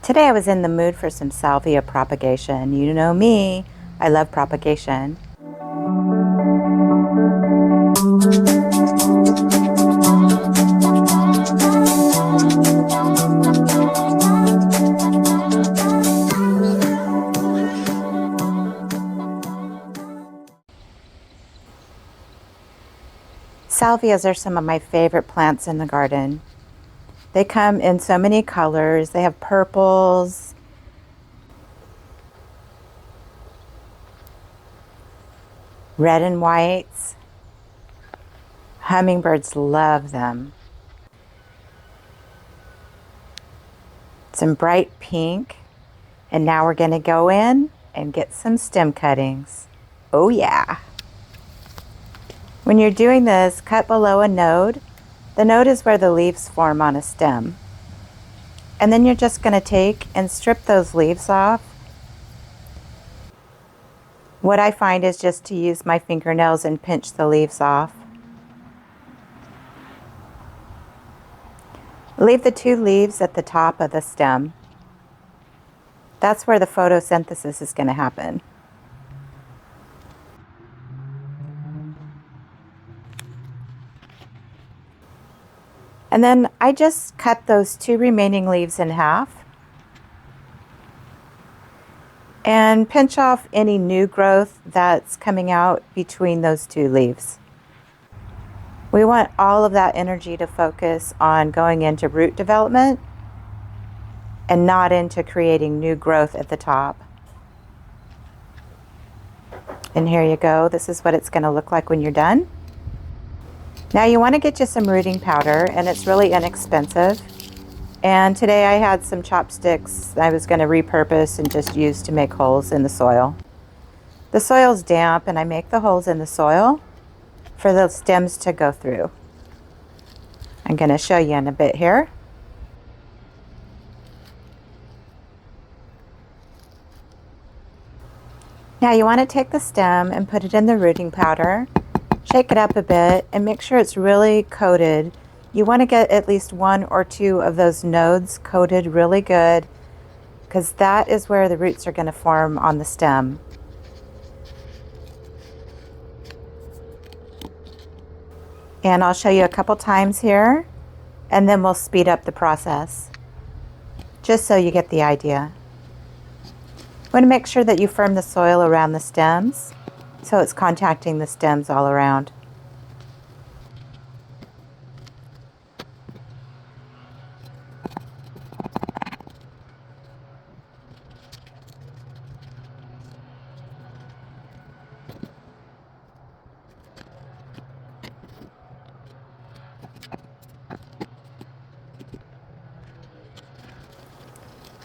Today I was in the mood for some salvia propagation. You know me, I love propagation. Salvias are some of my favorite plants in the garden. They come in so many colors. They have purples, red and whites. Hummingbirds love them. Some bright pink. And now we're going to go in and get some stem cuttings. Oh yeah. When you're doing this, cut below a node. The node is where the leaves form on a stem. And then you're just going to take and strip those leaves off. What I find is just to use my fingernails and pinch the leaves off. Leave the two leaves at the top of the stem. That's where the photosynthesis is going to happen. And then I just cut those two remaining leaves in half and pinch off any new growth that's coming out between those two leaves. We want all of that energy to focus on going into root development and not into creating new growth at the top. And here you go. This is what it's going to look like when you're done. Now you want to get you some rooting powder, and it's really inexpensive. And today I had some chopsticks I was going to repurpose and just use to make holes in the soil. The soil's damp, and I make the holes in the soil for the stems to go through. I'm going to show you in a bit here. Now you want to take the stem and put it in the rooting powder. Shake it up a bit and make sure it's really coated. You want to get at least one or two of those nodes coated really good, because that is where the roots are going to form on the stem. And I'll show you a couple times here, and then we'll speed up the process, just so you get the idea. You want to make sure that you firm the soil around the stems, so it's contacting the stems all around.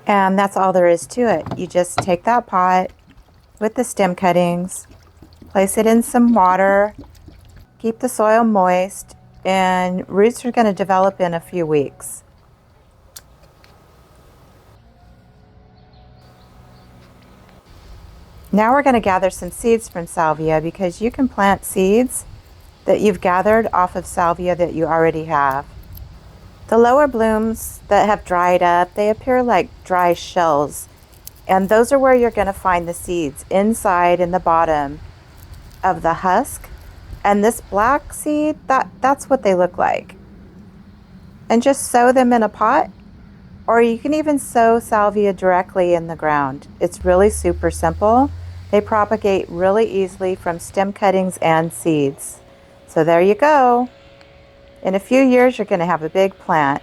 And that's all there is to it. You just take that pot with the stem cuttings, place it in some water, keep the soil moist, and roots are going to develop in a few weeks. Now we're going to gather some seeds from salvia, because you can plant seeds that you've gathered off of salvia that you already have. The lower blooms that have dried up, they appear like dry shells, and those are where you're going to find the seeds, inside in the bottom of the husk. And this black seed, that's what they look like. And just sow them in a pot, or you can even sow salvia directly in the ground. It's really super simple. They propagate really easily from stem cuttings and seeds. So there you go. In a few years, you're going to have a big plant.